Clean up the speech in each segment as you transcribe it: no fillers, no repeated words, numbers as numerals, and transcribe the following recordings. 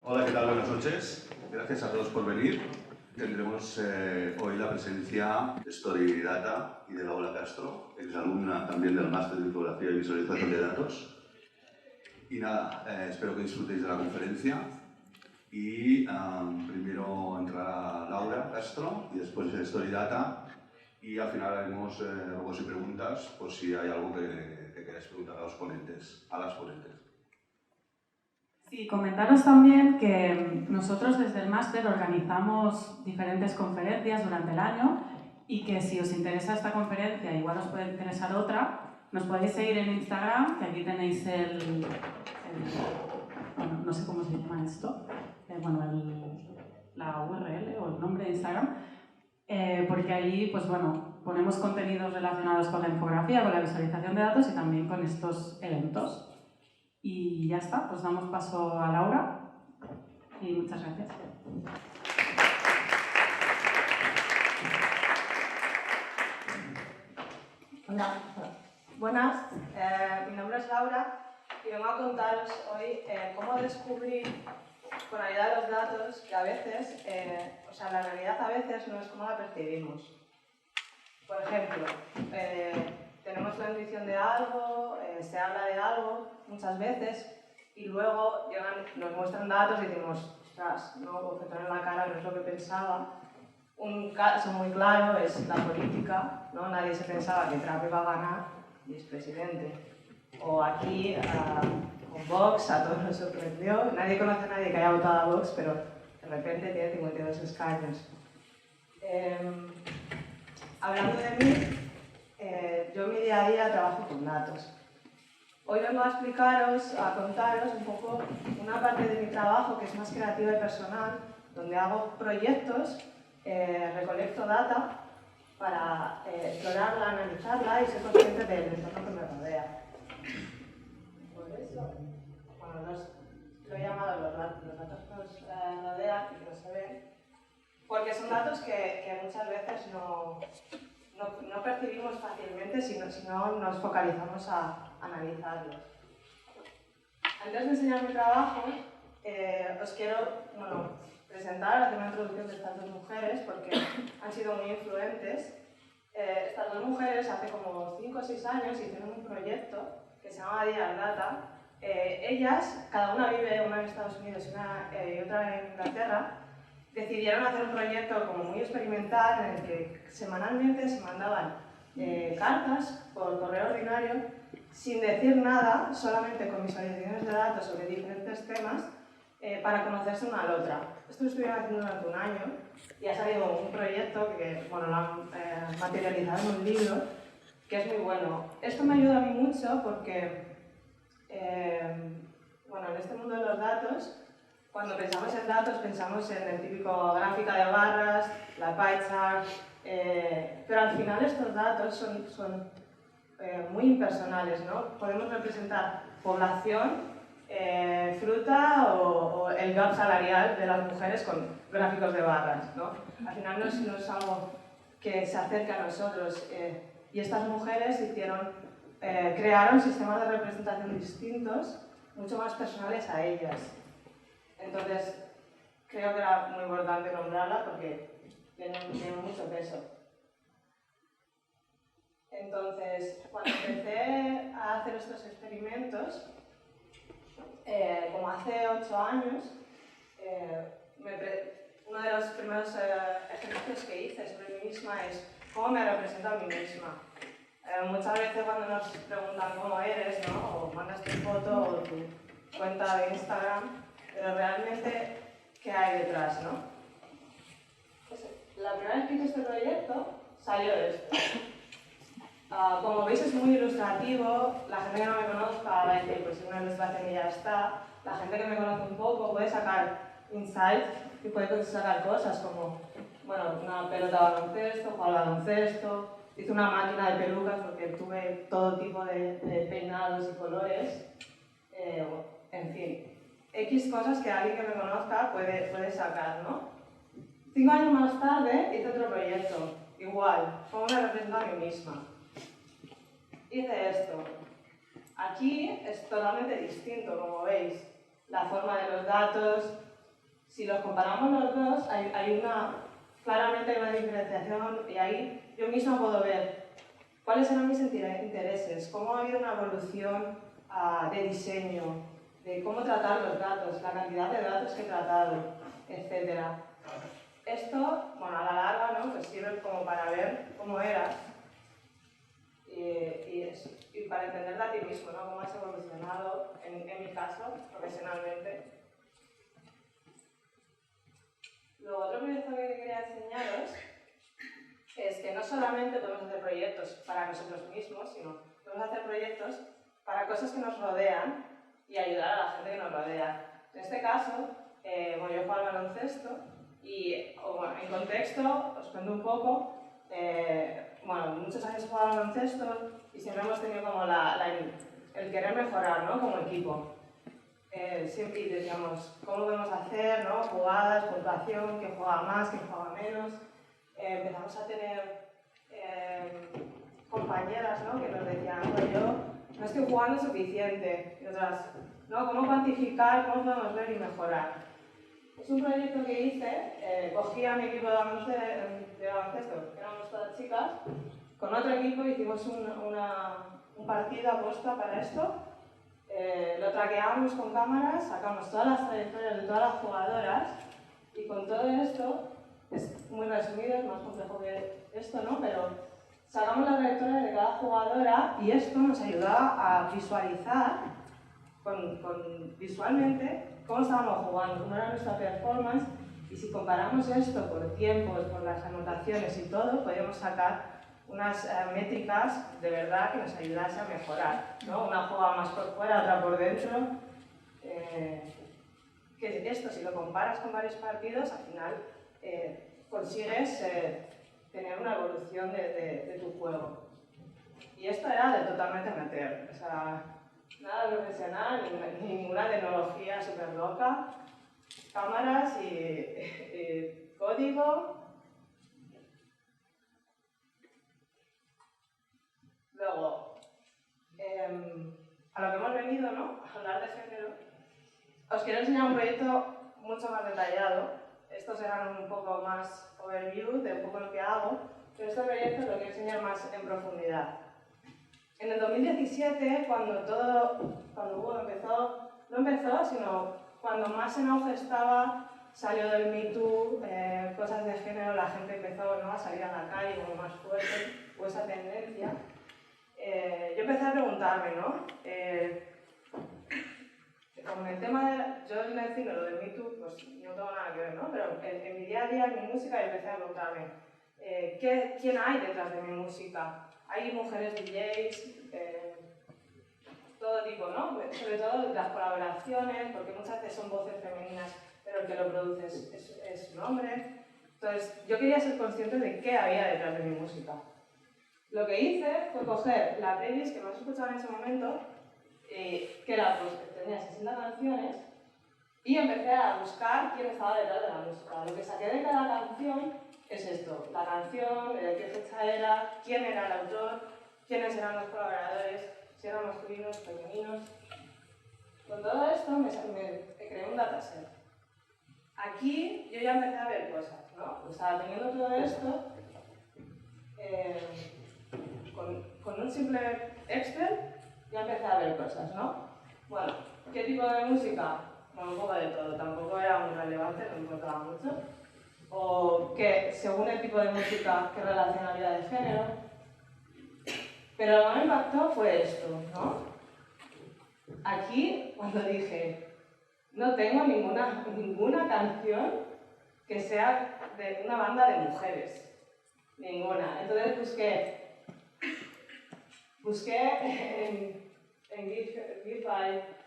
Hola, ¿qué tal? Buenas noches. Gracias a todos por venir. Tendremos hoy la presencia de Story Data y de Laura Castro, exalumna también del Máster de Infografía y Visualización de Datos. Y nada, espero que disfrutéis de la conferencia. Y primero entrará Laura Castro y después Story Data. Y al final haremos ruegos y preguntas por si hay algo que queráis preguntar a las ponentes. Sí, comentaros también que nosotros desde el máster organizamos diferentes conferencias durante el año y que si os interesa esta conferencia, igual os puede interesar otra, nos podéis seguir en Instagram, que aquí tenéis bueno, no sé cómo se llama esto, la URL o el nombre de Instagram, porque ahí, pues bueno, ponemos contenidos relacionados con la infografía, con la visualización de datos y también con estos eventos. Y ya está, pues damos paso a Laura y muchas gracias. Hola, buenas, mi nombre es Laura y vengo a contaros hoy cómo descubrir con ayuda de los datos que a veces, la realidad a veces no es como la percibimos. Por ejemplo, tenemos la intuición de algo, se habla de algo muchas veces y luego nos muestran datos y decimos, ostras, no, bofetón en la cara, no es lo que pensaba. Un caso muy claro es la política, ¿no? Nadie se pensaba que Trump iba a ganar y es presidente. O aquí, con Vox, a todos nos sorprendió. Nadie conoce a nadie que haya votado a Vox, pero de repente tiene 52 escaños. Hablando de mí, yo en mi día a día trabajo con datos. Hoy vengo a explicaros, a contaros un poco una parte de mi trabajo que es más creativa y personal, donde hago proyectos, recolecto data para explorarla, analizarla y ser consciente del entorno que me rodea. Por eso, lo he llamado los datos que nos rodean y que no se ven, porque son datos que muchas veces no percibimos fácilmente si no nos focalizamos a analizarlos. Antes de enseñar mi trabajo, os quiero presentar, hacer una introducción de estas dos mujeres porque han sido muy influentes. Estas dos mujeres hace como 5 o 6 años hicieron un proyecto que se llama Dear Data. Ellas, cada una vive, una en Estados Unidos y otra en Inglaterra, decidieron hacer un proyecto como muy experimental en el que semanalmente se mandaban cartas por correo ordinario sin decir nada, solamente con visualizaciones de datos sobre diferentes temas para conocerse una a la otra. Esto lo estuvieron haciendo durante un año y ha salido un proyecto que lo han materializado en un libro que es muy bueno. Esto me ayuda a mí mucho porque en este mundo de los datos, cuando pensamos en datos, pensamos en el típico gráfica de barras, la pie chart, pero al final estos datos son muy impersonales, ¿no? Podemos representar población, fruta o el gap salarial de las mujeres con gráficos de barras, ¿no? Al final no es algo que se acerque a nosotros y estas mujeres crearon sistemas de representación distintos, mucho más personales a ellas. Entonces, creo que era muy importante nombrarla porque tiene mucho peso. Entonces, cuando empecé a hacer estos experimentos, como hace 8 años, uno de los primeros ejercicios que hice sobre mí misma es cómo me represento a mí misma. Muchas veces cuando nos preguntan cómo eres, ¿no? O mandas tu foto o tu cuenta de Instagram, pero realmente, ¿qué hay detrás, no? Pues, la primera vez que hice este proyecto salió de esto. Como veis es muy ilustrativo, la gente que no me conozca va a decir, pues una ilustración y ya está. La gente que me conoce un poco puede sacar insights y puede sacar cosas como, una pelota de baloncesto, jugar al baloncesto, hice una máquina de pelucas porque tuve todo tipo de peinados y colores, en fin. X cosas que alguien que me conozca puede sacar, ¿no? 5 años más tarde hice otro proyecto, igual, cómo me represento a mí misma. Hice esto. Aquí es totalmente distinto, como veis. La forma de los datos, si los comparamos los dos, claramente hay una diferenciación y ahí yo misma puedo ver cuáles eran mis intereses, cómo ha habido una evolución de diseño, de cómo tratar los datos, la cantidad de datos que he tratado, etc. Esto, bueno, a la larga, ¿no? Pues sirve como para ver cómo eras y para entenderte a ti mismo, ¿no? Cómo has evolucionado, en mi caso, profesionalmente. Luego, otro proyecto que quería enseñaros es que no solamente podemos hacer proyectos para nosotros mismos, sino podemos hacer proyectos para cosas que nos rodean y ayudar a la gente que nos rodea. En este caso, bueno, yo juego al baloncesto y, bueno, en contexto, os cuento un poco. Bueno, muchos años he jugado al baloncesto y siempre hemos tenido como el querer mejorar, ¿no? Como equipo. Siempre decíamos cómo podemos hacer, ¿no? Jugadas, puntuación, quién juega más, quién juega menos. Empezamos a tener compañeras, ¿no? Que nos decían, pues yo no estoy jugando suficiente. Y otras, ¿no? ¿Cómo cuantificar, cómo podemos ver y mejorar? Es un proyecto que hice, cogí a mi equipo de baloncesto, que éramos todas chicas, con otro equipo hicimos un partido aposta para esto. Lo traqueamos con cámaras, sacamos todas las trayectorias de todas las jugadoras y con todo esto, es muy resumido, es más complejo que esto, ¿no? Pero sacamos la trayectoria de cada jugadora y esto nos ayudaba a visualizar visualmente cómo estábamos jugando, cómo era nuestra performance y si comparamos esto por tiempos, por las anotaciones y todo, podíamos sacar unas métricas de verdad que nos ayudase a mejorar, ¿no? Una juega más por fuera, otra por dentro. Que esto, si lo comparas con varios partidos, al final consigues tener una evolución de tu juego. Y esto era de totalmente amateur, o sea, nada profesional, ni ninguna tecnología súper loca, cámaras y código. Luego, a lo que hemos venido, ¿no? A hablar de género. Os quiero enseñar un proyecto mucho más detallado. Estos eran un poco más overview de un poco lo que hago, pero este proyecto lo quiero enseñar más en profundidad. En el 2017, cuando no empezó, sino cuando más en auge estaba, salió del Me Too, cosas de género, la gente empezó, ¿no? A salir a la calle como más fuerte, o esa tendencia. Yo empecé a preguntarme, ¿no? Como en el tema yo en el cine, lo del Me Too, pues no tengo nada que ver, ¿no? Pero en mi día a día, en mi música, yo empecé a preguntarme, ¿quién hay detrás de mi música? Hay mujeres DJs, todo tipo, ¿no? Sobre todo las colaboraciones, porque muchas veces son voces femeninas, pero el que lo produce es un hombre. Entonces, yo quería ser consciente de qué había detrás de mi música. Lo que hice fue coger la playlist que más escuchaba en ese momento, que era, pues, tenía 60 canciones, y empecé a buscar quién estaba detrás de la música. Lo que saqué de cada canción es esto, la canción, de qué fecha era, quién era el autor, quiénes eran los colaboradores, si eran masculinos, femeninos. Con todo esto me creé un dataset. Aquí yo ya empecé a ver cosas, ¿no? O sea, teniendo todo esto, con un simple Excel ya empecé a ver cosas, ¿no? Bueno, ¿qué tipo de música? Bueno, un poco de todo, tampoco era muy relevante, no me importaba mucho. O que, según el tipo de música, qué relacionalidad de género. Pero lo que me impactó fue esto, ¿no? Aquí, cuando dije, no tengo ninguna canción que sea de una banda de mujeres. Ninguna. Entonces busqué en Giphy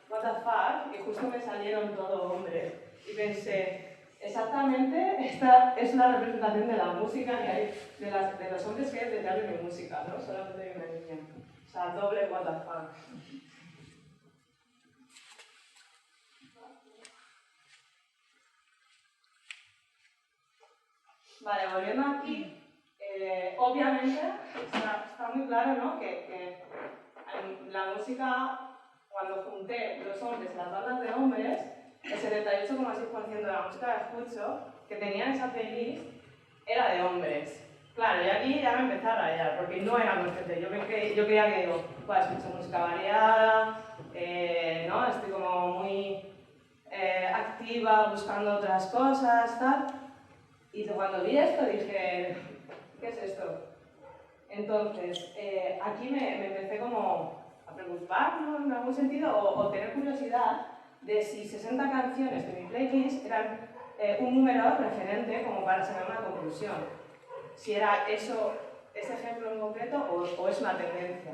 What the Fuck y justo me salieron todos hombres. Y pensé, exactamente esta es la representación de la música que hay, de los hombres que hay detrás de mi música, ¿no? Solamente hay una niña. O sea, doble What the Fuck. Vale, volviendo aquí. Obviamente está muy claro, ¿no? que en la música, cuando junté los hombres y las bandas de hombres, el 78,6% de la música que escucho, que tenía en esa playlist, era de hombres. Claro, y aquí ya me empecé a rayar, porque no era consciente. Yo creía que digo, pues escucho música variada, ¿no? Estoy como muy activa, buscando otras cosas, tal. Y cuando vi esto dije, ¿qué es esto? Entonces, aquí me empecé como a preocupar, ¿no? En algún sentido, o tener curiosidad de si 60 canciones de mi playlist eran un número referente como para sacar una conclusión. Si era eso, ese ejemplo en concreto o es una tendencia.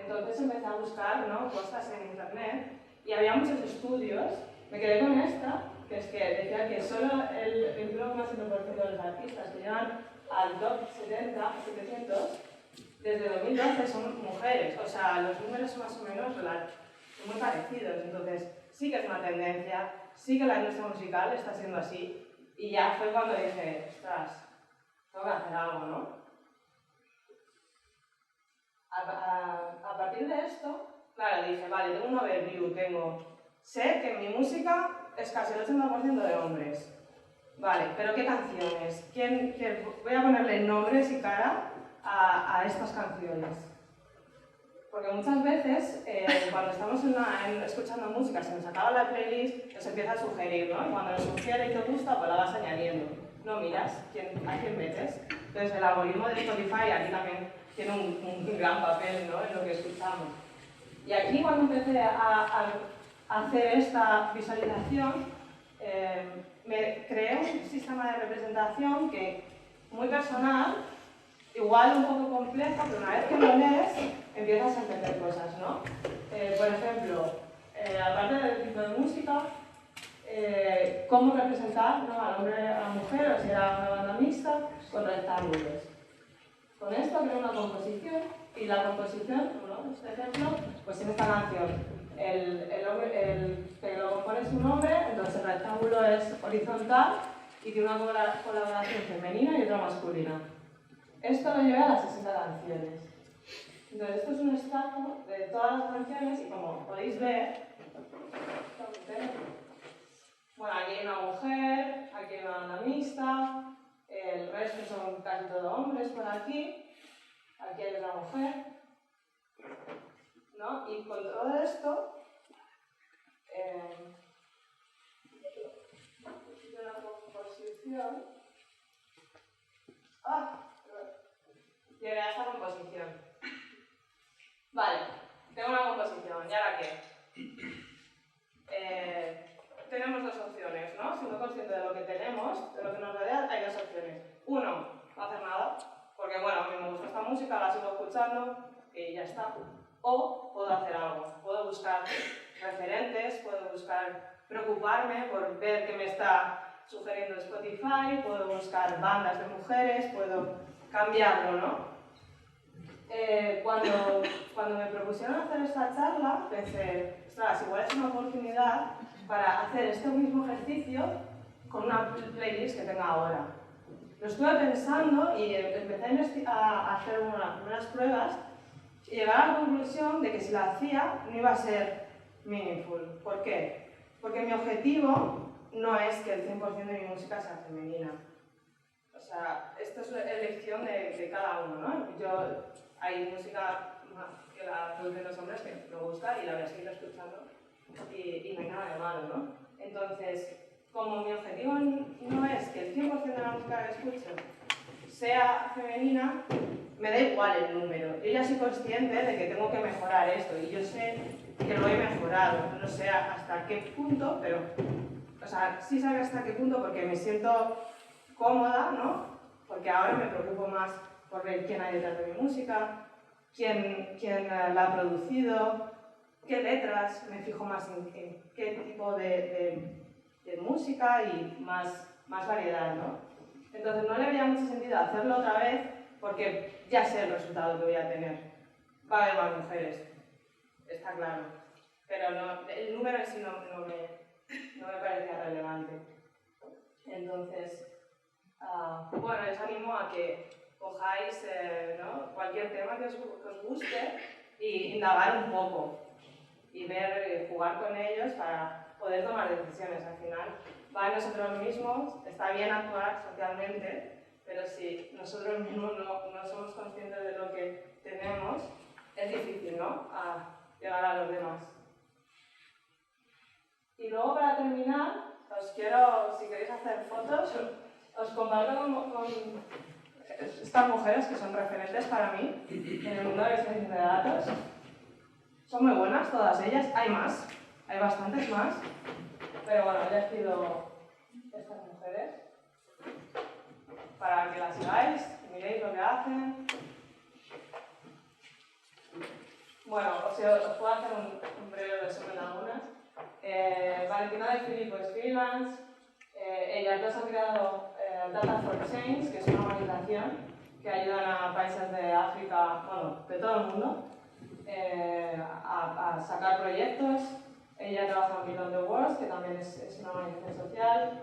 Entonces empecé a buscar, ¿no?, cosas en internet y había muchos estudios. Me quedé con esta, que es que decía que solo el 21,7% de los artistas que llegan al top 70, 700, desde 2012 son mujeres. O sea, los números son más o menos muy parecidos. Entonces, sí que es una tendencia, sí que la industria musical está siendo así. Y ya fue cuando dije, ostras, tengo que hacer algo, ¿no? A partir de esto, claro, dije, vale, tengo un overview, sé que mi música es casi el 80% de hombres. Vale, pero ¿qué canciones? Voy a ponerle nombres y cara a estas canciones. Porque muchas veces, cuando estamos escuchando música, se nos acaba la playlist, nos empieza a sugerir, ¿no? Y cuando nos sugiere y te gusta, pues la vas añadiendo. No miras a quién metes. Entonces, el algoritmo de Spotify aquí también tiene un gran papel, ¿no?, en lo que escuchamos. Y aquí, cuando empecé a hacer esta visualización, me creé un sistema de representación que, muy personal, igual un poco complejo, pero una vez que lo lees, empiezas a entender cosas, ¿no? Por ejemplo, aparte del tipo de música, cómo representar, ¿no?, al hombre y a la mujer, o si era una banda mixta, con rectángulos. Con esto creo una composición, y la composición, ¿no?, este ejemplo, pues en esta canción, el que lo compone es un hombre, entonces el rectángulo es horizontal y tiene una colaboración femenina y otra masculina. Esto lo llevé a las 60 canciones. Entonces, esto es un extracto de todas las canciones y, como podéis ver, bueno, aquí hay una mujer, aquí hay una banda mixta, el resto son casi todos hombres por aquí hay una mujer, ¿no? Y con todo esto, una composición. Llegué a esta composición. Vale, tengo una composición, ¿y ahora qué? Tenemos dos opciones, ¿no? Siendo consciente de lo que tenemos, de lo que nos rodea, hay dos opciones. Uno, no hacer nada, porque bueno, a mí me gusta esta música, la sigo escuchando y ya está. O puedo hacer algo, puedo buscar referentes, puedo buscar preocuparme por ver qué me está sugiriendo Spotify, puedo buscar bandas de mujeres, puedo cambiarlo, ¿no? Cuando me propusieron hacer esta charla, pensé, ostras, igual es una oportunidad para hacer este mismo ejercicio con una playlist que tenga ahora. Lo estuve pensando y empecé a hacer unas pruebas y llegué a la conclusión de que si la hacía no iba a ser meaningful. ¿Por qué? Porque mi objetivo no es que el 100% de mi música sea femenina. O sea, esto es elección de cada uno, ¿no? Hay música que la producen los hombres que me gusta y la voy a seguir escuchando y no hay nada de malo, ¿no? Entonces, como mi objetivo no es que el 100% de la música que escucho sea femenina, me da igual el número. Yo ya soy consciente de que tengo que mejorar esto y yo sé que lo he mejorado. No sé hasta qué punto, pero... O sea, sí sé hasta qué punto porque me siento cómoda, ¿no? Porque ahora me preocupo más por ver quién hay detrás de mi música, quién la ha producido, qué letras, me fijo más en qué tipo de música y más variedad, ¿no? Entonces no le veía mucho sentido hacerlo otra vez porque ya sé el resultado que voy a tener. Va a haber más mujeres, está claro. Pero no, el número en sí no me parecía relevante. Entonces, bueno, les animo a que cojáis ¿no?, cualquier tema que os guste e indagar un poco y ver, jugar con ellos para poder tomar decisiones. Al final va en nosotros mismos, está bien actuar socialmente, pero si nosotros mismos no somos conscientes de lo que tenemos, es difícil, ¿no?, llegar a los demás. Y luego, para terminar, os quiero, si queréis hacer fotos, os comparto con estas mujeres que son referentes para mí en el mundo de la visualización de datos. Son muy buenas todas ellas, hay más, hay bastantes más, pero bueno, he elegido estas mujeres para que las sigáis, miréis lo que hacen. Bueno, os puedo hacer un breve resumen de algunas. Valentina de Filippo es freelance. Ellas dos han creado Data for Change, que es una organización que ayuda a países de África, bueno, de todo el mundo, a sacar proyectos. Ella trabaja en Beyond the World, que también es una organización social.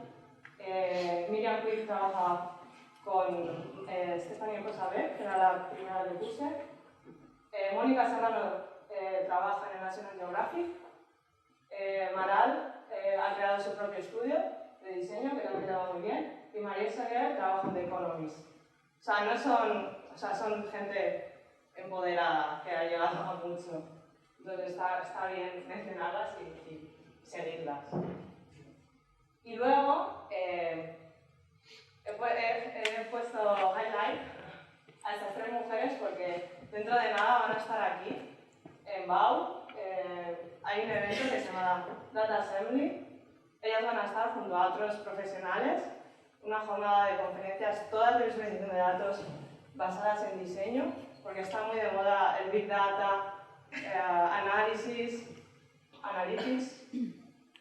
Miriam Quick trabaja con Stephanie Cosabé, que era la primera que puse. Mónica Serrano trabaja en el National Geographic. Maral ha creado su propio estudio de diseño, que también le va muy bien. Y María Seguer trabaja en The Economist. O sea, son gente empoderada que ha llegado a mucho. Entonces está bien mencionarlas y seguirlas. Y luego he puesto highlight a estas tres mujeres porque dentro de nada van a estar aquí, en BAU. Hay un evento que se llama Data Assembly. Ellas van a estar junto a otros profesionales, una jornada de conferencias, todas de visualización de datos basadas en diseño, porque está muy de moda el Big Data, Analytics.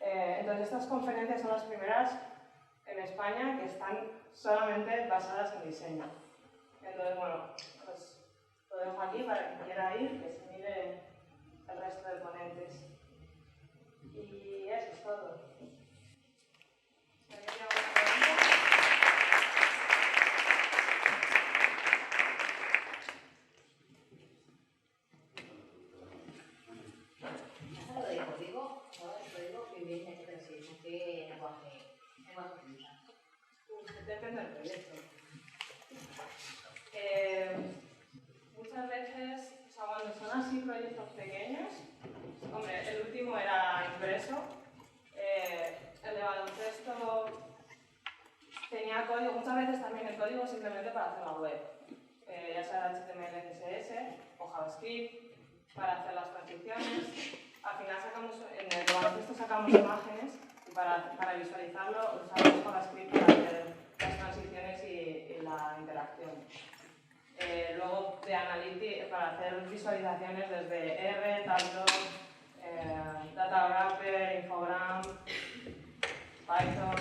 Entonces estas conferencias son las primeras en España que están solamente basadas en diseño. Entonces, bueno, pues lo dejo aquí para quien quiera ir, que se mire el resto de ponentes. Y eso es todo. Depende del proyecto. Muchas veces, o sea, cuando son así proyectos pequeños, hombre, el último era impreso, el de baloncesto tenía código, muchas veces también el código simplemente para hacer la web, ya sea HTML, CSS o JavaScript, para hacer las transiciones. Al final en el baloncesto sacamos imágenes y para visualizarlo usamos JavaScript para hacer las transiciones y la interacción. Luego de Analytics para hacer visualizaciones desde R, Tableau, Data Wrapper, Infogram, Python.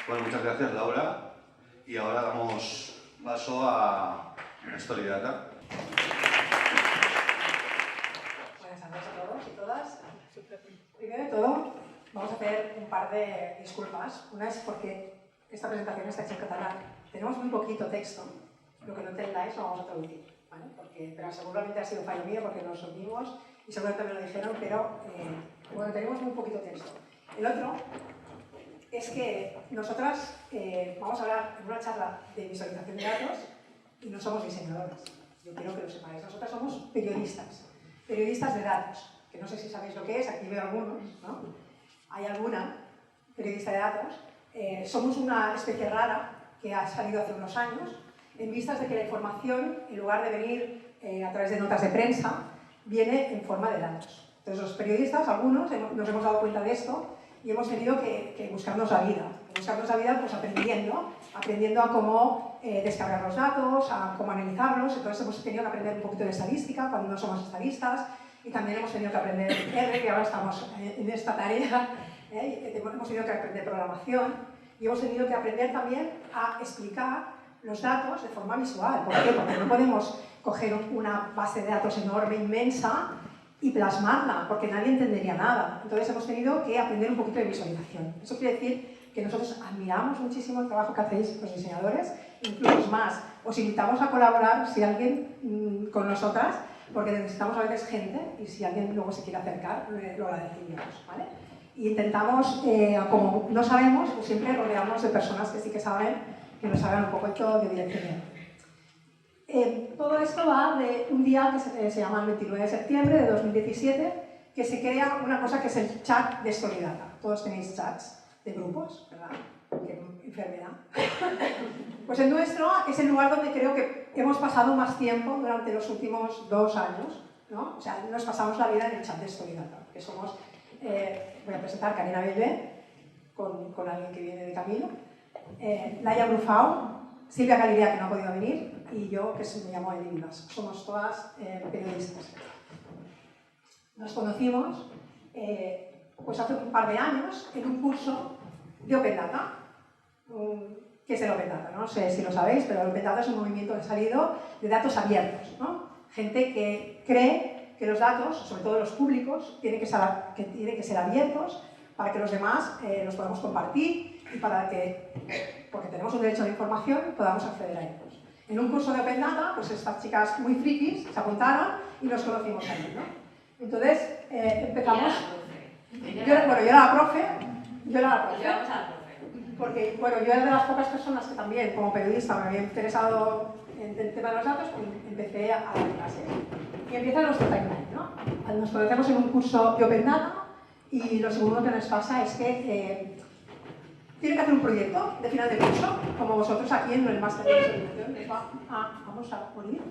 Bueno, muchas gracias, Laura. Y ahora damos paso a Storydata. Buenas tardes a todos y todas. Primero de todo, vamos a hacer un par de disculpas. Una es porque esta presentación está hecha en catalán. Tenemos muy poquito texto. Lo que no entendáis lo vamos a traducir, ¿vale? Pero seguramente ha sido fallo mío porque nos unimos y seguramente me lo dijeron, pero bueno, tenemos muy poquito texto. El otro es que nosotras vamos a hablar en una charla de visualización de datos y no somos diseñadoras. Yo quiero que lo sepáis. Nosotras somos periodistas de datos, que no sé si sabéis lo que es, aquí veo algunos, ¿no? Hay alguna periodista de datos. Somos una especie rara que ha salido hace unos años en vistas de que la información, en lugar de venir a través de notas de prensa, viene en forma de datos. Entonces los periodistas, algunos, nos hemos dado cuenta de esto y hemos tenido que buscarnos la vida. Buscarnos la vida pues aprendiendo a cómo descargar los datos, a cómo analizarlos. Entonces hemos tenido que aprender un poquito de estadística cuando no somos estadistas y también hemos tenido que aprender R, que ahora estamos en esta tarea. Hemos tenido que aprender programación y hemos tenido que aprender también a explicar los datos de forma visual. ¿Por qué? Porque no podemos coger una base de datos enorme, inmensa, y plasmarla, porque nadie entendería nada. Entonces hemos tenido que aprender un poquito de visualización. Eso quiere decir que nosotros admiramos muchísimo el trabajo que hacéis los diseñadores, incluso más, os invitamos a colaborar si alguien con nosotras, porque necesitamos a veces gente y si alguien luego se quiere acercar, lo agradeceríamos, ¿vale? Y intentamos, como no sabemos, pues siempre rodeamos de personas que sí que saben, que nos hagan un poco de dirección. Todo esto va de un día que se llama el 29 de septiembre de 2017, que se crea una cosa que es el chat de Storidata. Todos tenéis chats de grupos, ¿verdad? Qué enfermedad. Pues el nuestro es el lugar donde creo que hemos pasado más tiempo durante los últimos 2 años, ¿no? O sea, nos pasamos la vida en el chat de Storidata, que somos, voy a presentar Karina Belvé, con alguien que viene de camino, Laia Brufau, Silvia Galilea, que no ha podido venir, y yo, que me llamo Eli Vivas. Somos todas periodistas. Nos conocimos pues hace un par de años en un curso de Open Data. ¿Qué es el Open Data? No sé si lo sabéis, pero el Open Data es un movimiento que ha salido de datos abiertos, ¿no? Gente que cree que los datos, sobre todo los públicos, tienen que ser abiertos para que los demás los podamos compartir y para que, porque tenemos un derecho a la información, podamos acceder a ellos. En un curso de Open Data, pues estas chicas muy frikis se apuntaron y nos conocimos ahí, ¿no? Entonces empezamos... Yo era la profe. Porque, bueno, yo era de las pocas personas que también, como periodista, me había interesado en el tema de los datos, pues empecé a dar clases. Y empieza nuestro timeline, ¿no? Nos conocemos en un curso de Open Data y lo segundo que nos pasa es que tienen que hacer un proyecto de final de curso, como vosotros aquí en el máster de visualización, les va a... ¿Vamos a morir?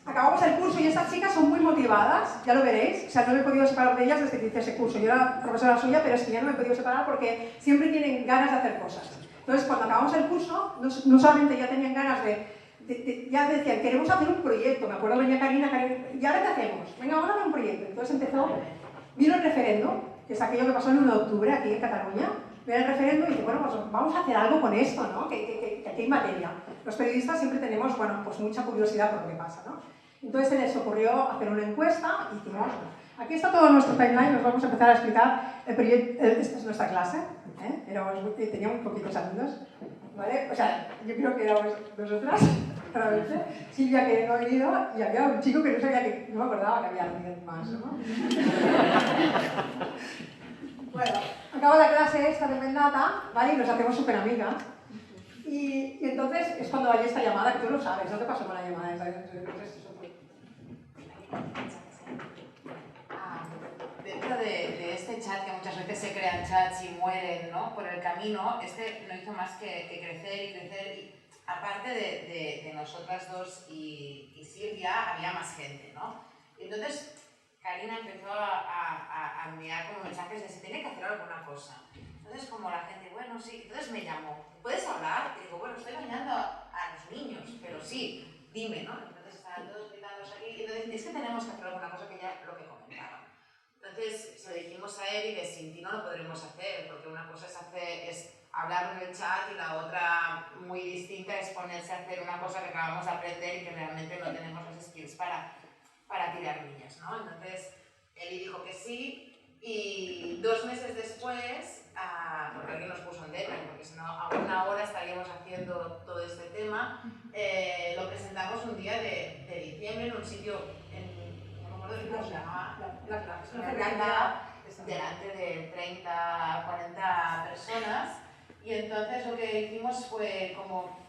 Acabamos el curso y estas chicas son muy motivadas, ya lo veréis, o sea, no me he podido separar de ellas desde que hice ese curso. Yo era profesora suya, pero es que ya no me he podido separar porque siempre tienen ganas de hacer cosas. Entonces, cuando acabamos el curso, no solamente ya tenían ganas ya decían, queremos hacer un proyecto. Me acuerdo doña Karina, ¿y ahora qué hacemos? Venga, vamos a hacer un proyecto. Entonces vino el referendo, que es aquello que pasó el 1 de octubre aquí en Cataluña. Vino el referendo y dice, bueno, pues vamos a hacer algo con esto, ¿no? Que aquí hay materia. Los periodistas siempre tenemos, bueno, pues mucha curiosidad por lo que pasa, ¿no? Entonces se les ocurrió hacer una encuesta y hicimos, aquí está todo nuestro timeline, nos vamos a empezar a explicar el proyecto. Esta es nuestra clase, teníamos poquitos alumnos, ¿vale? O sea, yo creo que éramos nosotras, realmente, Silvia que no ha venido y había un chico que no sabía que, no me acordaba que había alguien más, ¿no? Bueno, acaba la clase esta de Open Data, ¿vale? Y nos hacemos súper amigas. Y entonces es cuando hay esta llamada, que tú lo sabes, ¿no te pasó con la llamada esta? Dentro de este chat, que muchas veces se crean chats y mueren, ¿no? Por el camino, este no hizo más que crecer y crecer. Y aparte de nosotras dos y Silvia, había más gente, ¿no? Y entonces Karina empezó a enviar como mensajes de se tiene que hacer alguna cosa. Entonces, como la gente, bueno, sí, entonces me llamó, ¿puedes hablar? Y digo, bueno, estoy bañando a los niños, pero sí, dime, ¿no? Entonces estaban todos gritándose aquí, y entonces es que tenemos que hacer alguna cosa, que ya lo que comentaban. Entonces se lo dijimos a él y de sin ti no lo podremos hacer, porque una cosa es hablar en el chat y la otra muy distinta es ponerse a hacer una cosa que acabamos de aprender y que realmente no tenemos los skills para tirar niñas, ¿no? Entonces él dijo que sí y 2 meses después, porque alguien nos puso en deadline, porque si no a una hora estaríamos haciendo todo este tema, lo presentamos un día de diciembre en un sitio, no me acuerdo cómo se llamaba, delante de 30, 40 personas, y entonces lo que hicimos fue como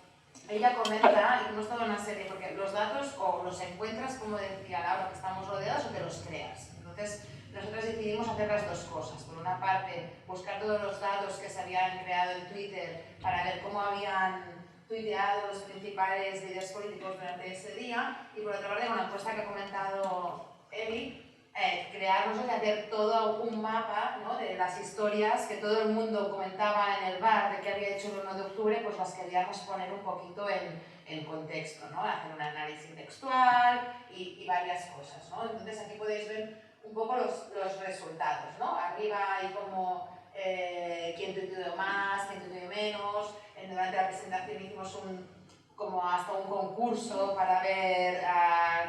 ella comenta, hicimos toda una serie, porque los datos o los encuentras, como decía Laura, que estamos rodeados, o te los creas. Entonces nosotros decidimos hacer las dos cosas. Por una parte, buscar todos los datos que se habían creado en Twitter para ver cómo habían tuiteado los principales líderes políticos durante ese día, y por otra parte, con la encuesta que ha comentado Eli, crearnos y hacer todo un mapa, ¿no? De las historias que todo el mundo comentaba en el bar de qué había hecho el 1 de octubre, pues las queríamos poner un poquito en contexto, ¿no? Hacer un análisis textual y varias cosas, ¿no? Entonces aquí podéis ver un poco los resultados, ¿no? Arriba hay como quién tuiteó más, quién tuiteó menos. Durante la presentación hicimos como hasta un concurso para ver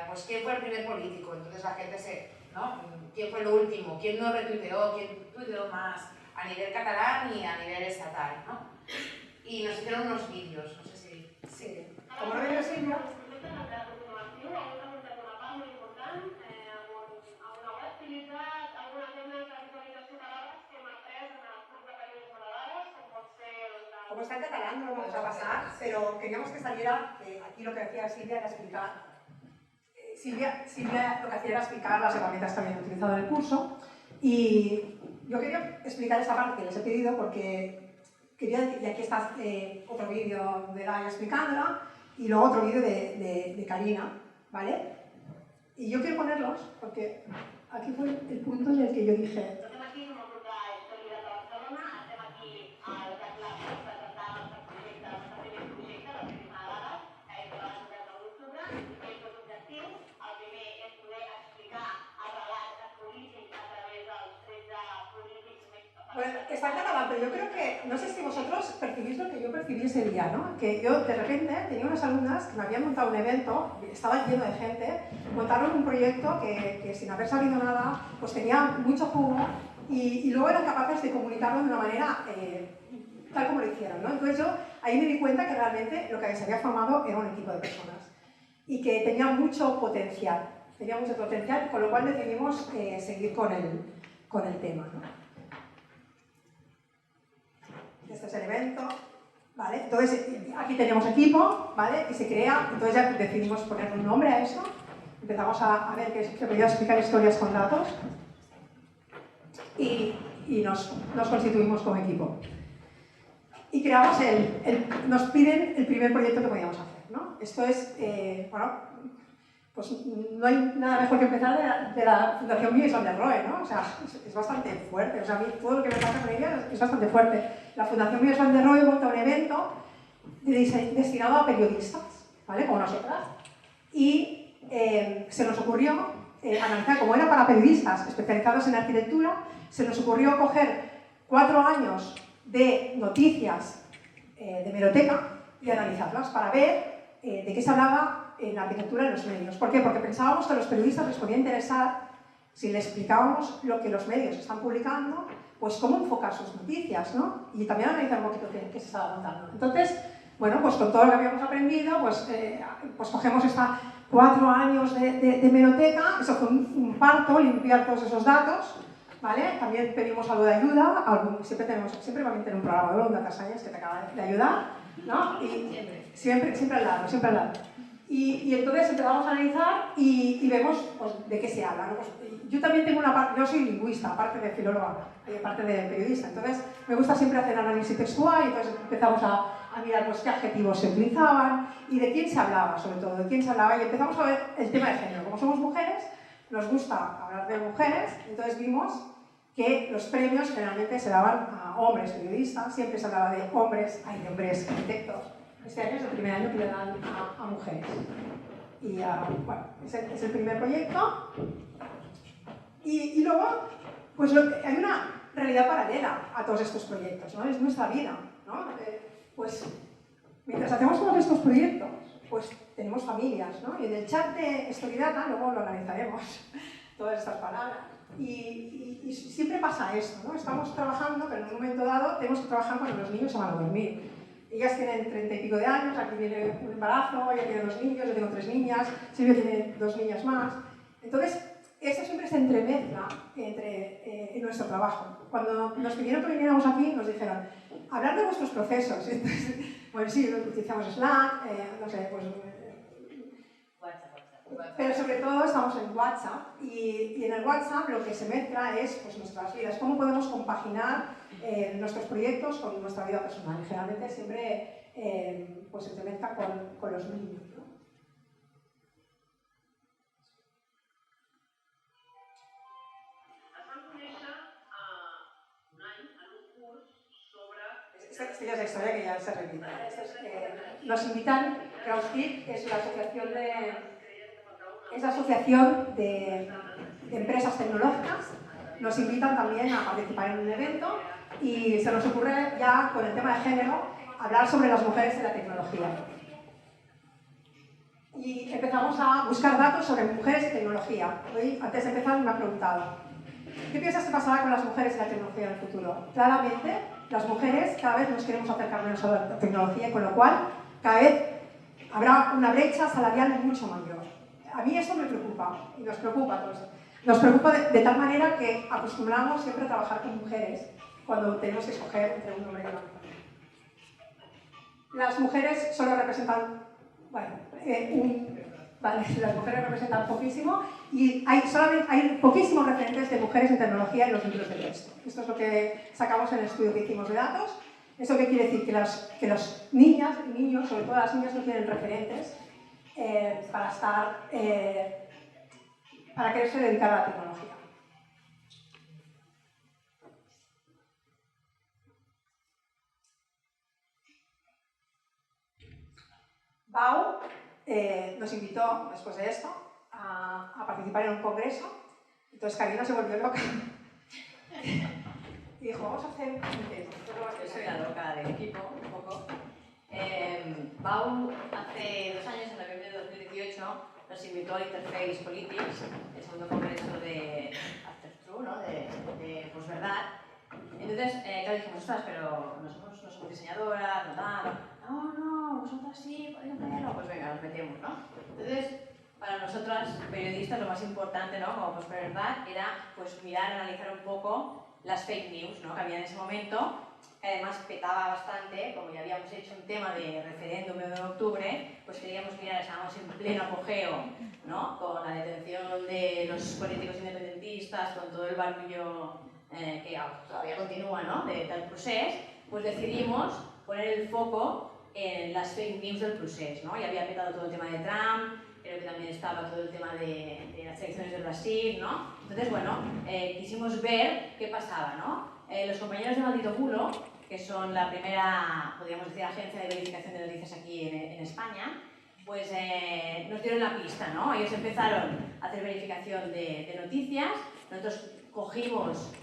pues quién fue el primer político. Entonces la gente ¿no? ¿Quién fue el último? ¿Quién no retuiteó? ¿Quién tuiteó más? A nivel catalán y a nivel estatal, ¿no? Y nos hicieron unos vídeos, no sé si... Sí. Como no veia Sílvia... Como está en catalán, no lo vamos a pasar, pero queríamos que saliera, aquí lo que hacía Silvia era explicar. Silvia lo que hacía era explicar las herramientas que habían utilizado en el curso, y yo quería explicar esta parte que les he pedido porque quería decir, y aquí está otro vídeo de Gaia explicándola, y luego otro vídeo de Karina, ¿vale? Y yo quiero ponerlos porque aquí fue el punto en el que yo dije... Bueno, está en catalán, pero yo creo que, no sé si vosotros percibís lo que yo percibí ese día, ¿no? Que yo de repente tenía unas alumnas que me habían montado un evento, estaba lleno de gente, montaron un proyecto que sin haber sabido nada, pues tenía mucho jugo y luego eran capaces de comunicarlo de una manera tal como lo hicieron, ¿no? Entonces yo ahí me di cuenta que realmente lo que se había formado era un equipo de personas y que tenía mucho potencial, con lo cual decidimos seguir con el tema, ¿no? Este es el evento, ¿vale? Entonces, aquí tenemos equipo, ¿vale? Y se crea, entonces ya decidimos poner un nombre a eso. Empezamos a ver que se podía explicar historias con datos y nos constituimos como equipo. Y creamos nos piden el primer proyecto que podíamos hacer, ¿no? Esto es, bueno, pues no hay nada mejor que empezar de la Fundación Mies van der Rohe, ¿no? O sea, es bastante fuerte. O sea, a mí todo lo que me pasa con ella es bastante fuerte. La Fundación Mies van der Rohe monta un evento destinado a periodistas, ¿vale? Como nosotras. Y se nos ocurrió analizar, como era para periodistas especializados en arquitectura, se nos ocurrió coger 4 años de noticias de hemeroteca y analizarlas para ver de qué se hablaba en la arquitectura en los medios. ¿Por qué? Porque pensábamos que a los periodistas les podía interesar, si les explicábamos lo que los medios están publicando, pues cómo enfocar sus noticias, ¿no? Y también analizar un poquito qué se estaba contando. Entonces, bueno, pues con todo lo que habíamos aprendido, pues cogemos 4 años de hemeroteca, eso fue un parto, limpiar todos esos datos, ¿vale? También pedimos algo de ayuda, siempre va a tener un programa de Data Science que te acaba de ayudar, ¿no? Y siempre al lado. Y entonces empezamos a analizar y vemos pues, de qué se habla, ¿no? Pues, yo también tengo una parte, yo soy lingüista, aparte de filóloga, aparte de periodista, entonces me gusta siempre hacer análisis textual y entonces empezamos a mirar pues, qué adjetivos se utilizaban y de quién se hablaba, sobre todo, de quién se hablaba, y empezamos a ver el tema de género. Como somos mujeres, nos gusta hablar de mujeres, entonces vimos que los premios generalmente se daban a hombres periodistas, siempre se hablaba de hombres arquitectos. Este año es el primer año que le dan a mujeres. Y bueno, es el primer proyecto. Y luego, pues hay una realidad paralela a todos estos proyectos, ¿no? Es nuestra vida, ¿no? Pues mientras hacemos todos estos proyectos, pues tenemos familias, ¿no? Y en el chat de Storydata, luego lo analizaremos, todas estas palabras. Y siempre pasa esto, ¿no? Estamos trabajando, pero en un momento dado tenemos que trabajar cuando los niños se van a dormir. Ellas tienen 30 y pico de años, aquí viene un embarazo, ella tiene 2 niños, yo tengo 3 niñas, Silvia tiene 2 niñas más. Entonces, eso siempre se entremezcla en nuestro trabajo. Cuando nos pidieron que viniéramos aquí, nos dijeron, hablar de vuestros procesos. Entonces, bueno, sí, utilizamos Slack, no sé, pues... Pero sobre todo estamos en WhatsApp y en el WhatsApp lo que se mezcla es pues, nuestras vidas, cómo podemos compaginar nuestros proyectos con nuestra vida personal. Y generalmente siempre pues, se entremezcla con los niños, ¿no? Esta ya es la historia que ya se repite. Nos invitan, CrowdSpeak es la asociación de empresas tecnológicas, nos invitan también a participar en un evento y se nos ocurre ya con el tema de género hablar sobre las mujeres en la tecnología. y empezamos a buscar datos sobre mujeres y tecnología. Hoy, antes de empezar, me ha preguntado, ¿qué piensas que pasará con las mujeres y la tecnología en el futuro? Claramente, las mujeres cada vez nos queremos acercar menos a la tecnología, con lo cual cada vez habrá una brecha salarial mucho mayor. A mí eso me preocupa, y nos preocupa a todos. Nos preocupa de tal manera que acostumbramos siempre a trabajar con mujeres cuando tenemos que escoger entre un hombre y una mujer. Las mujeres solo representan, bueno, las mujeres representan poquísimo y hay poquísimos referentes de mujeres en tecnología en los libros de texto. Esto es lo que sacamos en el estudio que hicimos de datos. ¿Eso qué quiere decir? Que las niñas y niños, sobre todo las niñas, no tienen referentes para quererse dedicar a la tecnología. BAU nos invitó, después de esto, a participar en un congreso. Entonces Karina se volvió loca y dijo, vamos a hacer un test. Yo soy la loca del equipo, un poco. BAU hace 2 años, en noviembre de 2018, nos invitó a Interface Politics, el segundo congreso de After True, ¿no? de posverdad. Entonces, claro, dijimos, ostras, pero nosotros no somos diseñadoras, no, vosotras sí, podéis hacerlo, pues venga, nos metemos, ¿no? Entonces, para nosotras, periodistas, lo más importante, ¿no? Como posverdad, era pues mirar, analizar un poco las fake news, ¿no? Que había en ese momento, que además petaba bastante, como ya habíamos hecho un tema de referéndum el 1 de octubre, pues queríamos mirar, estábamos en pleno apogeo, ¿no? Con la detención de los políticos independentistas, con todo el barullo que todavía continúa, ¿no? Del procés, pues decidimos poner el foco en las fake news del procés, ¿no? Ya había petado todo el tema de Trump, creo que también estaba todo el tema de las elecciones de Brasil, ¿no? Entonces, bueno, quisimos ver qué pasaba, ¿no? Los compañeros de Maldito Bulo, que son la primera, podríamos decir, agencia de verificación de noticias aquí en España, pues nos dieron la pista, ¿no? Ellos empezaron a hacer verificación de noticias, nosotros cogimos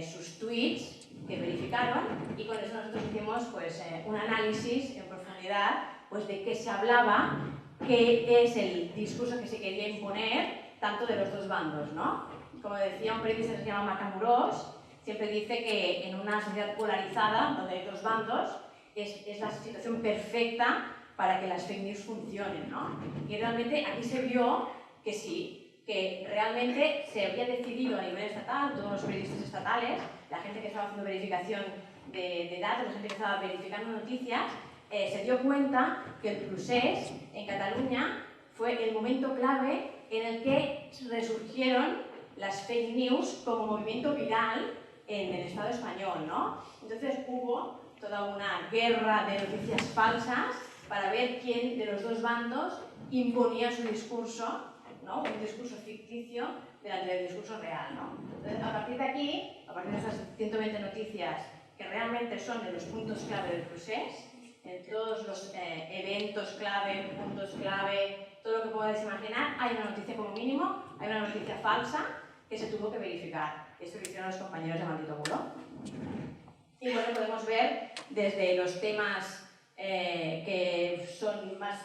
sus tweets que verificaron y con eso nosotros hicimos pues, un análisis en profundidad pues, de qué se hablaba, qué es el discurso que se quería imponer tanto de los dos bandos, ¿no? Como decía un periodista que se llama Matamoros, siempre dice que en una sociedad polarizada, donde hay dos bandos, es la situación perfecta para que las fake news funcionen, ¿no? Y realmente aquí se vio que sí, que realmente se había decidido a nivel estatal, todos los periodistas estatales, la gente que estaba haciendo verificación de datos, la gente que estaba verificando noticias, se dio cuenta que el procés en Cataluña fue el momento clave en el que resurgieron las fake news como movimiento viral en el Estado español, ¿no? Entonces hubo toda una guerra de noticias falsas para ver quién de los dos bandos imponía su discurso, ¿no? Un discurso ficticio delante del discurso real, ¿no? Entonces, a partir de aquí, a partir de esas 120 noticias que realmente son de los puntos clave del procés, en todos los eventos clave, puntos clave, todo lo que podáis imaginar, hay una noticia como mínimo, hay una noticia falsa que se tuvo que verificar. Esto lo hicieron los compañeros de Maldito Bulo. Y bueno, podemos ver desde los temas que son más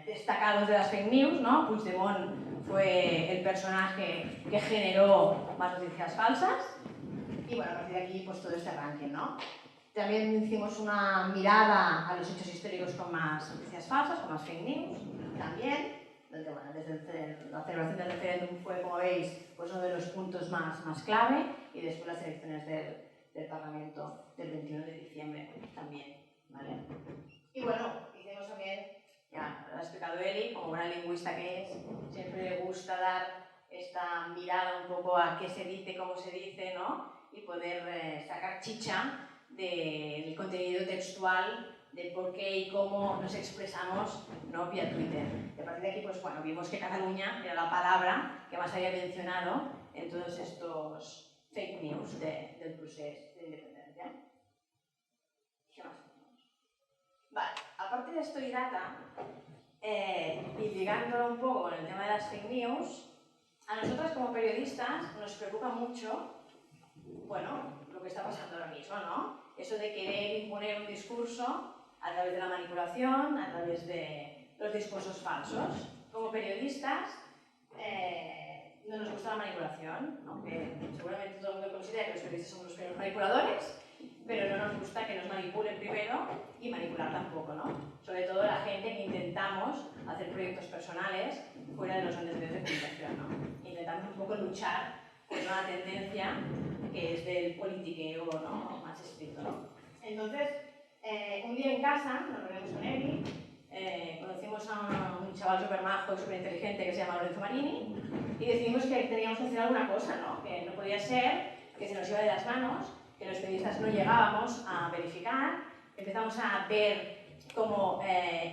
destacados de las fake news, ¿no? Puigdemont fue el personaje que generó más noticias falsas. Y bueno, a partir de aquí, pues todo este ranking, ¿no? También hicimos una mirada a los hechos históricos con más noticias falsas, con más fake news, también. Donde, bueno, desde la celebración del referéndum fue, como veis, pues uno de los puntos más clave, y después las elecciones del Parlamento del 21 de diciembre también, ¿vale? Y bueno, hicimos también, ya lo ha explicado Eli, como buena lingüista que es, siempre le gusta dar esta mirada un poco a qué se dice, cómo se dice, ¿no? Y poder sacar chicha del contenido textual, de por qué y cómo nos expresamos, ¿no? Vía Twitter. Y a partir de aquí, pues bueno, vimos que Cataluña era la palabra que más había mencionado en todos estos fake news del proceso de independencia. ¿Qué más tenemos? Vale, a partir de esto y data, y ligándolo un poco con el tema de las fake news, a nosotras como periodistas nos preocupa mucho, bueno, lo que está pasando ahora mismo, ¿no? Eso de querer imponer un discurso a través de la manipulación, a través de los discursos falsos. Como periodistas, no nos gusta la manipulación, ¿no? Que seguramente todo el mundo considera que los periodistas somos los primeros manipuladores, pero no nos gusta que nos manipulen primero y manipular tampoco, ¿no? Sobre todo la gente que intentamos hacer proyectos personales fuera de los grandes medios de comunicación, ¿no? Intentamos un poco luchar contra una tendencia que es del politiqueo, ¿no? Más estricto, ¿no? Entonces, un día en casa nos reunimos con Eli, conocimos a un chaval súper majo y súper inteligente que se llama Lorenzo Marini y decidimos que teníamos que hacer alguna cosa, ¿no? Que no podía ser que se nos iba de las manos, que los periodistas no llegábamos a verificar, empezamos a ver cómo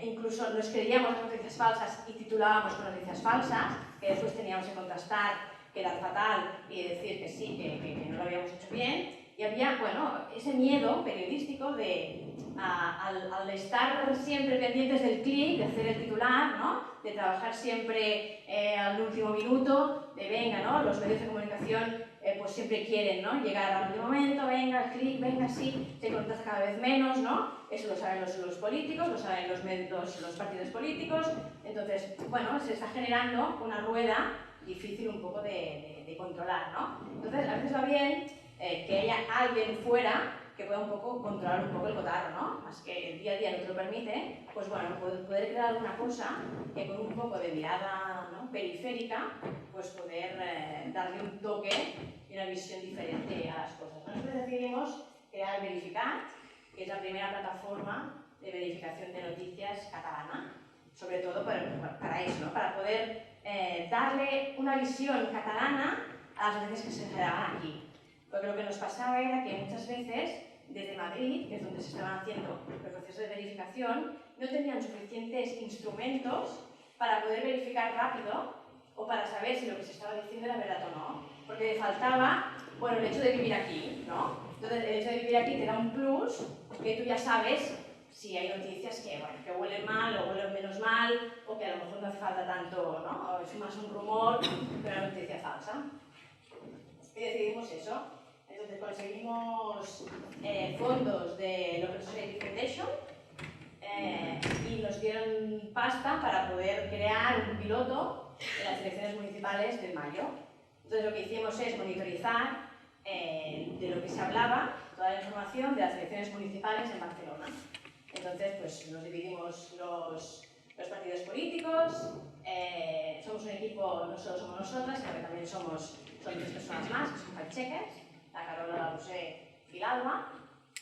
incluso nos creíamos las noticias falsas y titulábamos con noticias falsas, que después teníamos que contrastar que era fatal y decir que sí, que no lo habíamos hecho bien. Y había, bueno, ese miedo periodístico de, al estar siempre pendientes del clic, de hacer el titular, ¿no? De trabajar siempre al último minuto, de venga, ¿no? Los medios de comunicación pues siempre quieren, ¿no? Llegar al último momento, venga, el clic, venga, sí, se contrasta cada vez menos, ¿no? Eso lo saben los políticos, lo saben los partidos políticos. Entonces, bueno, se está generando una rueda difícil un poco de controlar, ¿no? Entonces, a veces va bien que haya alguien fuera que pueda un poco controlar un poco el cotarro, ¿no? Más que el día a día no te lo permite, pues bueno, poder crear alguna cosa que con un poco de mirada, ¿no? Periférica, pues poder darle un toque y una visión diferente a las cosas, ¿no? Entonces decidimos crear Verificat, que es la primera plataforma de verificación de noticias catalana, sobre todo para eso, ¿no? Para poder darle una visión catalana a las noticias que se generaban aquí. Porque lo que nos pasaba era que muchas veces, desde Madrid, que es donde se estaban haciendo los procesos de verificación, no tenían suficientes instrumentos para poder verificar rápido o para saber si lo que se estaba diciendo era verdad o no. Porque le faltaba, bueno, el hecho de vivir aquí, ¿no? Entonces, el hecho de vivir aquí te da un plus que tú ya sabes si hay noticias que, bueno, que huelen mal o huelen menos mal, o que a lo mejor no hace falta tanto, ¿no? O es más un rumor que una noticia falsa. Y decidimos eso. Entonces conseguimos fondos de Open Society Foundation y nos dieron pasta para poder crear un piloto en las elecciones municipales de mayo. Entonces lo que hicimos es monitorizar de lo que se hablaba, toda la información de las elecciones municipales en Barcelona. Entonces pues nos dividimos los partidos políticos, somos un equipo, no solo somos nosotras, sino que también son 3 personas más, que son fact-checkers, la Carola, la Rosé y la Alba.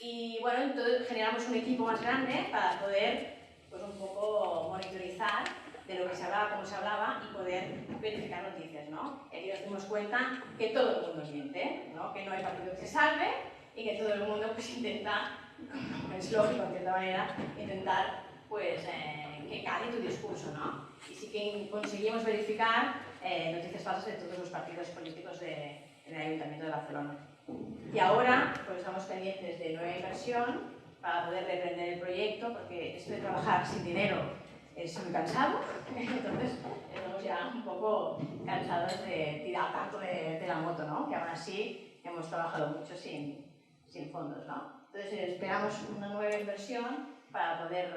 Y bueno, entonces generamos un equipo más grande para poder pues, un poco monitorizar de lo que se hablaba, cómo se hablaba y poder verificar noticias, ¿no? Y aquí nos dimos cuenta que todo el mundo miente, ¿no? Que no hay partido que se salve y que todo el mundo pues, intenta, como es lógico en cierta manera, intentar pues, que cale tu discurso, ¿no? Y sí que conseguimos verificar noticias falsas de todos los partidos políticos del Ayuntamiento de Barcelona. Y ahora pues, estamos pendientes de nueva inversión para poder reprender el proyecto, porque esto de trabajar sin dinero es muy cansado, entonces estamos ya un poco cansados de tirar tanto de la moto, ¿no? Que aún así hemos trabajado mucho sin fondos, ¿no? Entonces esperamos una nueva inversión para poder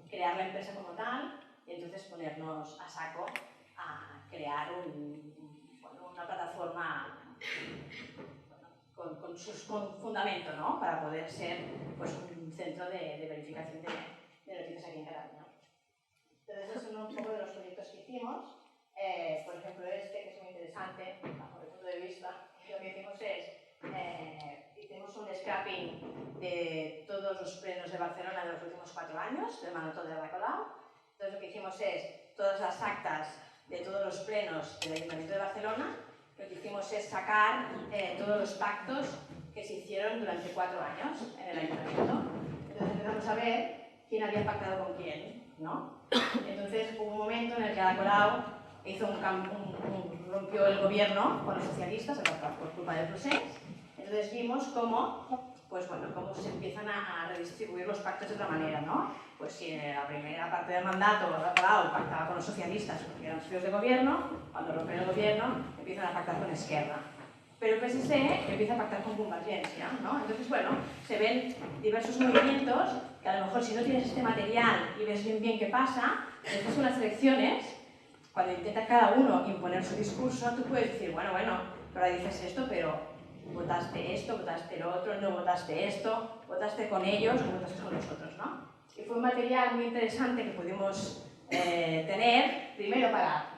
crear la empresa como tal y entonces ponernos a saco a crear una plataforma con fundamento, ¿no? Para poder ser pues, un centro de verificación de noticias aquí en Cataluña. Entonces, esos son un poco de los proyectos que hicimos. Por ejemplo, que es muy interesante, bajo mi punto de vista, lo que hicimos es, hicimos un scrapping de todos los plenos de Barcelona de los últimos 4 años, del Manotón de Ada Colau. Entonces, lo que hicimos es, todas las actas de todos los plenos del Ayuntamiento de Barcelona, lo que hicimos es sacar todos los pactos que se hicieron durante 4 años en el Ayuntamiento. Entonces empezamos a ver quién había pactado con quién, ¿no? Entonces hubo un momento en el que Ada Colau hizo rompió el gobierno con los socialistas por culpa del procés. Entonces vimos cómo, pues bueno, cómo se empiezan a redistribuir los pactos de otra manera, ¿no? Pues si en la primera parte del mandato Ada Colau pactaba con los socialistas porque eran socios de gobierno, cuando rompen el gobierno empiezan a pactar con Esquerra. pero el PSC empieza a pactar con Convergencia, ¿no? Entonces, bueno, se ven diversos movimientos que a lo mejor si no tienes este material y ves bien qué pasa, después con las elecciones, cuando intenta cada uno imponer su discurso, tú puedes decir, bueno, pero dices esto, pero votaste esto, votaste lo otro, no votaste esto, votaste con ellos o votaste con nosotros, ¿no? Y fue un material muy interesante que pudimos tener, primero para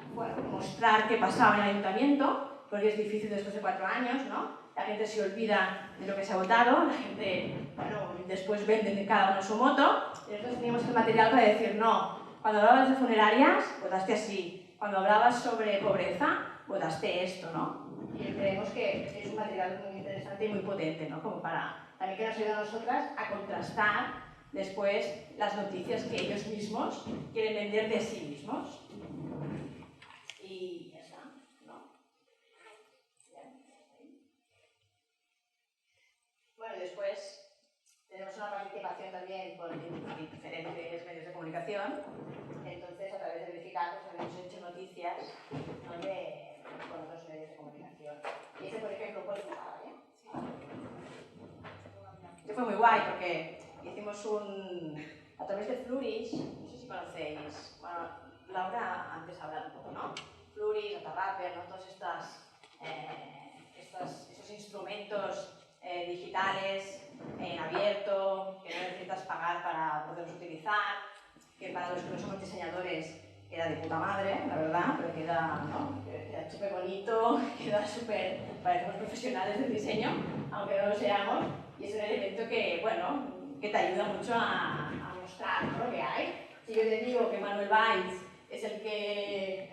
mostrar qué pasaba en el ayuntamiento, porque es difícil después de 4 años, ¿no? La gente se olvida de lo que se ha votado, la gente, después vende cada uno su moto, y nosotros teníamos el material para decir, no, cuando hablabas de funerarias, votaste así, cuando hablabas sobre pobreza, votaste esto, ¿no? Y creemos que es un material muy interesante y muy potente, ¿no? Como para también que nos ayuda a nosotras a contrastar después las noticias que ellos mismos quieren vender de sí mismos. Y ya está, ¿no? Bien. Bueno, después tenemos una participación también con diferentes medios de comunicación. Entonces, a través de Verificar, pues hemos hecho noticias, ¿no? Con otros medios de comunicación. Y este, por ejemplo, fue este fue muy guay porque hicimos a través de Flourish, no sé si conocéis, bueno, Laura antes ha hablado un poco, ¿no? Flourish, Atarrapper, ¿no? Todos esos instrumentos digitales en abierto, que no necesitas pagar para poderlos utilizar, que para los que no somos diseñadores queda de puta madre, la verdad, pero queda súper bonito, queda súper, parecemos profesionales del diseño, aunque no lo seamos, y es un elemento que, bueno, que te ayuda mucho a mostrar, ¿no? Lo que hay. Si yo te digo que Manuel Valls es el que...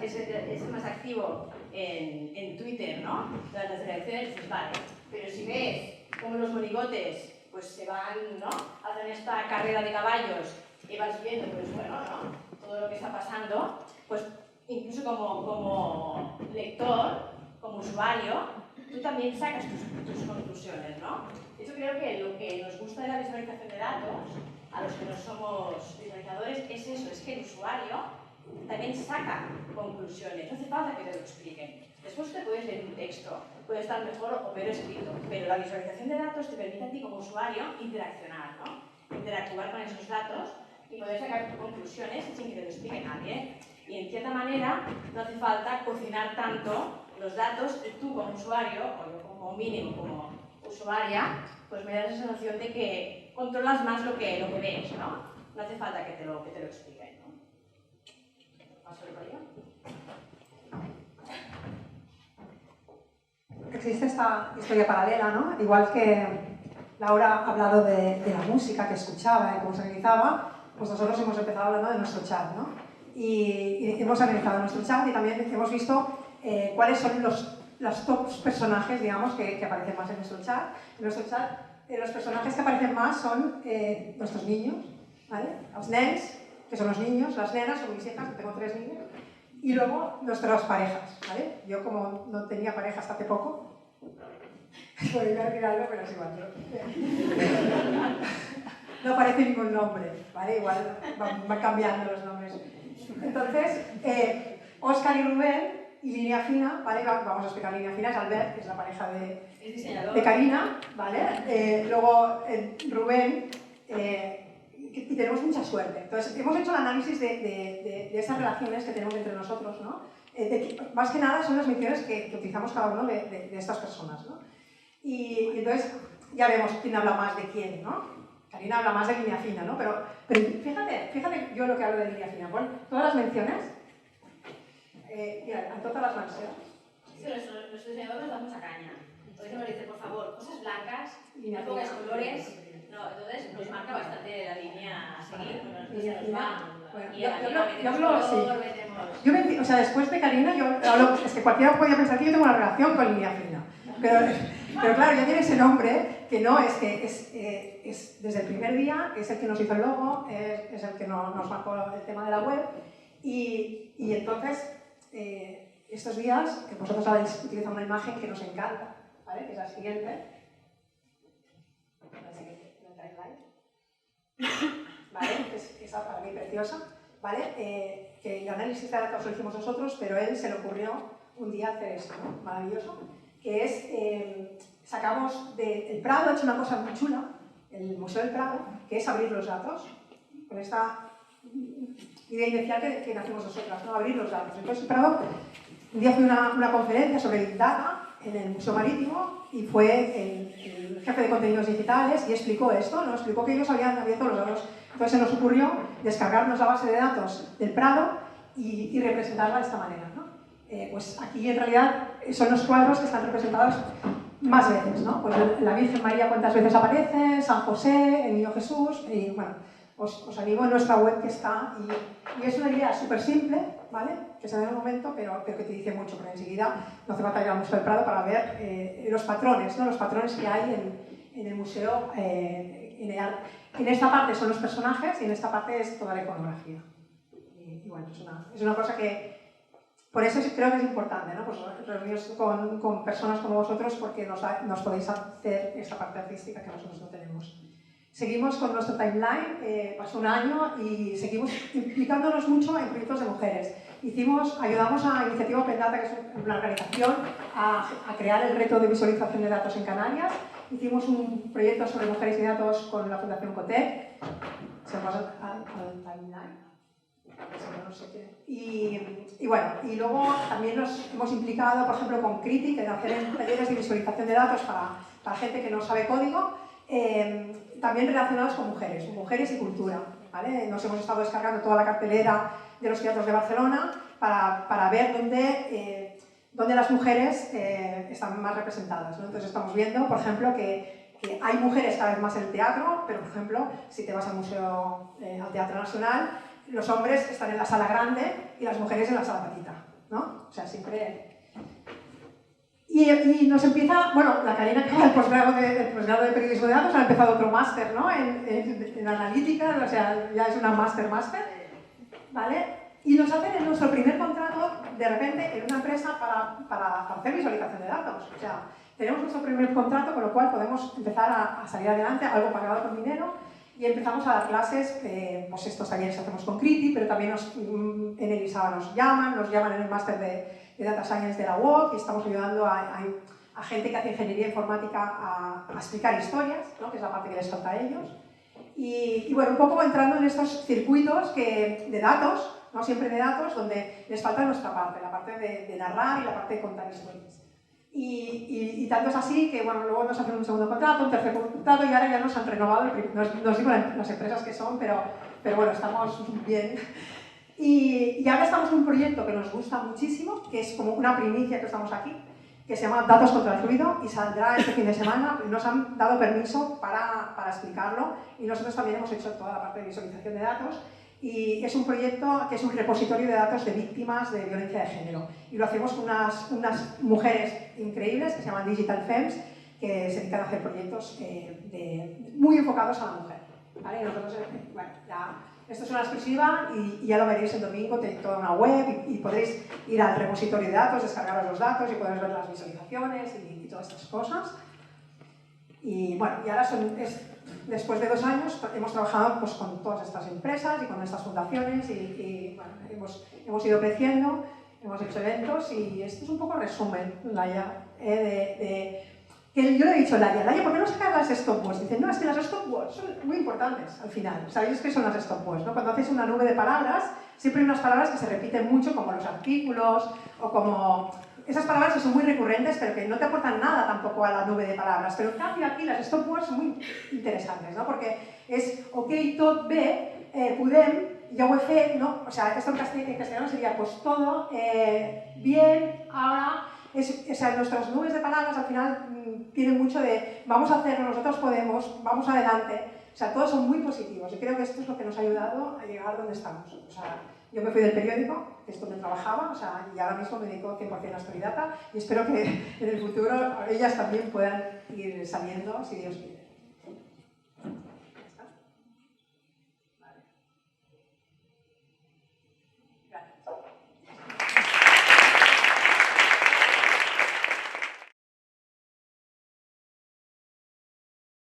es el más activo en Twitter, ¿no? Durante las elecciones, pues vale. Pero si ves cómo los monigotes pues se van, ¿no? Hacen esta carrera de caballos y vas viendo, pues bueno, ¿no? Todo lo que está pasando, pues incluso como lector, como usuario, tú también sacas tus conclusiones, ¿no? Yo creo que lo que nos gusta de la visualización de datos, a los que no somos visualizadores, es eso, es que el usuario también saca conclusiones, no hace falta que te lo expliquen. Después te puedes leer un texto, puede estar mejor o peor escrito, pero la visualización de datos te permite a ti como usuario interaccionar, ¿no? Interactuar con esos datos y poder sacar conclusiones sin que te lo explique nadie. Y en cierta manera no hace falta cocinar tanto los datos y tú como usuario, o yo como mínimo como usuaria, pues me da la sensación de que controlas más lo que ves, ¿no? No hace falta que te lo expliquen, ¿no? ¿Paso el rollo? Existe esta historia paralela, ¿no? Igual que Laura ha hablado de la música que escuchaba y cómo se analizaba, pues nosotros hemos empezado hablando de nuestro chat, ¿no? Y hemos analizado nuestro chat y también hemos visto cuáles son los top personajes, digamos, que aparecen más en nuestro chat. En nuestro chat, los personajes que aparecen más son nuestros niños, ¿vale? Los nens, que son los niños, las nenas, son mis hijas, que tengo 3 niños, y luego nuestras parejas, ¿vale? Yo como no tenía pareja hasta hace poco, podría decir algo, pero es igual. No aparece ningún nombre, ¿vale? Igual van cambiando los nombres. Entonces, Óscar y Rubén y Línea Fina, ¿vale? Vamos a explicar Línea Fina, es Albert, que es la pareja de Karina, ¿vale? Luego Rubén, y tenemos mucha suerte. Entonces, hemos hecho el análisis de esas relaciones que tenemos entre nosotros, ¿no? Más que nada son las menciones que utilizamos cada uno de estas personas, ¿no? Y entonces ya vemos quién habla más de quién, ¿no? Karina habla más de Línea Fina, ¿no? Pero fíjate yo lo que hablo de Línea Fina. Pon todas las menciones. Mira, a todas las menciones. Sí, los diseñadores nos dan mucha caña. Por eso nos dice, por favor, cosas blancas, no pongas colores. No, entonces nos marca bastante la línea a seguir, porque nosotros se nos va. Y yo hablo así. O sea, después de Karina, yo hablo, es que cualquiera podía pensar que yo tengo una relación con Línea Fina. Pero claro, ya tiene ese nombre, que no, es que es desde el primer día, es el que nos hizo el logo, es el que nos marcó el tema de la web, y entonces, estos días, que vosotros habéis utilizado una imagen que nos encanta, ¿vale? Que es la siguiente. ¿Vale? Es esa para mí preciosa, ¿vale? Que el análisis de datos lo hicimos nosotros, pero él se le ocurrió un día hacer esto, ¿no? Maravilloso, que es, sacamos del Prado, ha hecho una cosa muy chula, el Museo del Prado, que es abrir los datos, con esta idea inicial que nacimos nosotras, ¿no? Abrir los datos. Entonces el Prado, un día fue una conferencia sobre Big Data en el Museo Marítimo y fue el jefe de contenidos digitales y explicó esto, ¿no? Explicó que ellos habían abierto los datos. Entonces se nos ocurrió descargarnos la base de datos del Prado y representarla de esta manera, ¿no? Pues aquí en realidad son los cuadros que están representados más veces, ¿no? Pues la Virgen María cuántas veces aparece, San José, el Niño Jesús, y bueno, os animo en nuestra web que está, y es una idea súper simple, ¿vale? Que se da en un momento, pero que te dice mucho, pero enseguida no hace falta ir al Museo del Prado para ver los patrones, ¿no? Los patrones que hay en el museo. En esta parte son los personajes y en esta parte es toda la iconografía. Y bueno, es una cosa que por eso creo que es importante, ¿no? Pues reuniros con personas como vosotros porque nos podéis hacer esta parte artística que nosotros no tenemos. Seguimos con nuestro timeline, pasó un año y seguimos implicándonos mucho en proyectos de mujeres. Ayudamos a Iniciativa Open Data, que es una organización, a crear el reto de visualización de datos en Canarias. Hicimos un proyecto sobre mujeres y datos con la Fundación Cotec. Se pasa al timeline. No sé qué. Y bueno, y luego también nos hemos implicado, por ejemplo, con Critic en hacer talleres de visualización de datos para gente que no sabe código, también relacionados con mujeres y cultura, ¿vale? Nos hemos estado descargando toda la cartelera de los teatros de Barcelona para ver dónde las mujeres están más representadas, ¿no? Entonces estamos viendo, por ejemplo, que hay mujeres cada vez más en el teatro, pero por ejemplo, si te vas al al Teatro Nacional, los hombres están en la sala grande y las mujeres en la sala petita, ¿no? O sea, siempre... Y nos empieza, bueno, la Karina acaba el posgrado de periodismo de datos, ha empezado otro máster, ¿no? En analítica, o sea, ya es una máster, ¿vale? Y nos hacen nuestro primer contrato, de repente, en una empresa para hacer visualización de datos. O sea, tenemos nuestro primer contrato, con lo cual podemos empezar a salir adelante, algo pagado con dinero, y empezamos a dar clases, pues estos talleres hacemos con Criti, pero también en el ISABA nos llaman en el máster de Data Science de la UOC, y estamos ayudando a gente que hace ingeniería informática a explicar historias, ¿no? Que es la parte que les falta a ellos. Y bueno, un poco entrando en estos circuitos de datos, no siempre de datos, donde les falta nuestra parte, la parte de narrar y la parte de contar historias. Y tanto es así que, bueno, luego nos hacen un segundo contrato, un tercer contrato, y ahora ya nos han renovado, no os digo las empresas que son, pero bueno, estamos bien. Y ahora estamos en un proyecto que nos gusta muchísimo, que es como una primicia que estamos aquí, que se llama Datos contra el Ruido, y saldrá este fin de semana. Nos han dado permiso para explicarlo, y nosotros también hemos hecho toda la parte de visualización de datos. Y es un proyecto que es un repositorio de datos de víctimas de violencia de género. Y lo hacemos con unas mujeres increíbles que se llaman Digital Femmes, que se dedican a hacer proyectos muy enfocados a la mujer, ¿vale? Y nosotros, bueno, ya, esto es una exclusiva y ya lo veréis el domingo, tenéis toda una web y podréis ir al repositorio de datos, descargaros los datos y podréis ver las visualizaciones y todas estas cosas. Y bueno, y ahora después de 2 años hemos trabajado pues, con todas estas empresas y con estas fundaciones y bueno, hemos ido creciendo, hemos hecho eventos y esto es un poco resumen, Laia, que yo le he dicho a Laia, ¿por qué no sacas las stopwords? Dicen, no, es que las stopwords son muy importantes al final. ¿Sabéis qué son las stopwords? ¿No? Cuando haces una nube de palabras, siempre hay unas palabras que se repiten mucho, como los artículos o como... Esas palabras que son muy recurrentes, pero que no te aportan nada tampoco a la nube de palabras. Pero en cambio aquí las stopwords son muy interesantes, ¿no? Porque es ok, tot bé, podem, ja ho he fet, ¿no? O sea, esto en castellano sería pues todo, bien, ahora... o sea, nuestras nubes de palabras al final tienen mucho de vamos a hacerlo, nosotros podemos, vamos adelante. O sea, todos son muy positivos y creo que esto es lo que nos ha ayudado a llegar donde estamos. O sea, yo me fui del periódico, que es donde trabajaba, o sea, y ahora mismo me dedico 100% a Story Data y espero que en el futuro ellas también puedan ir saliendo, si Dios quiere.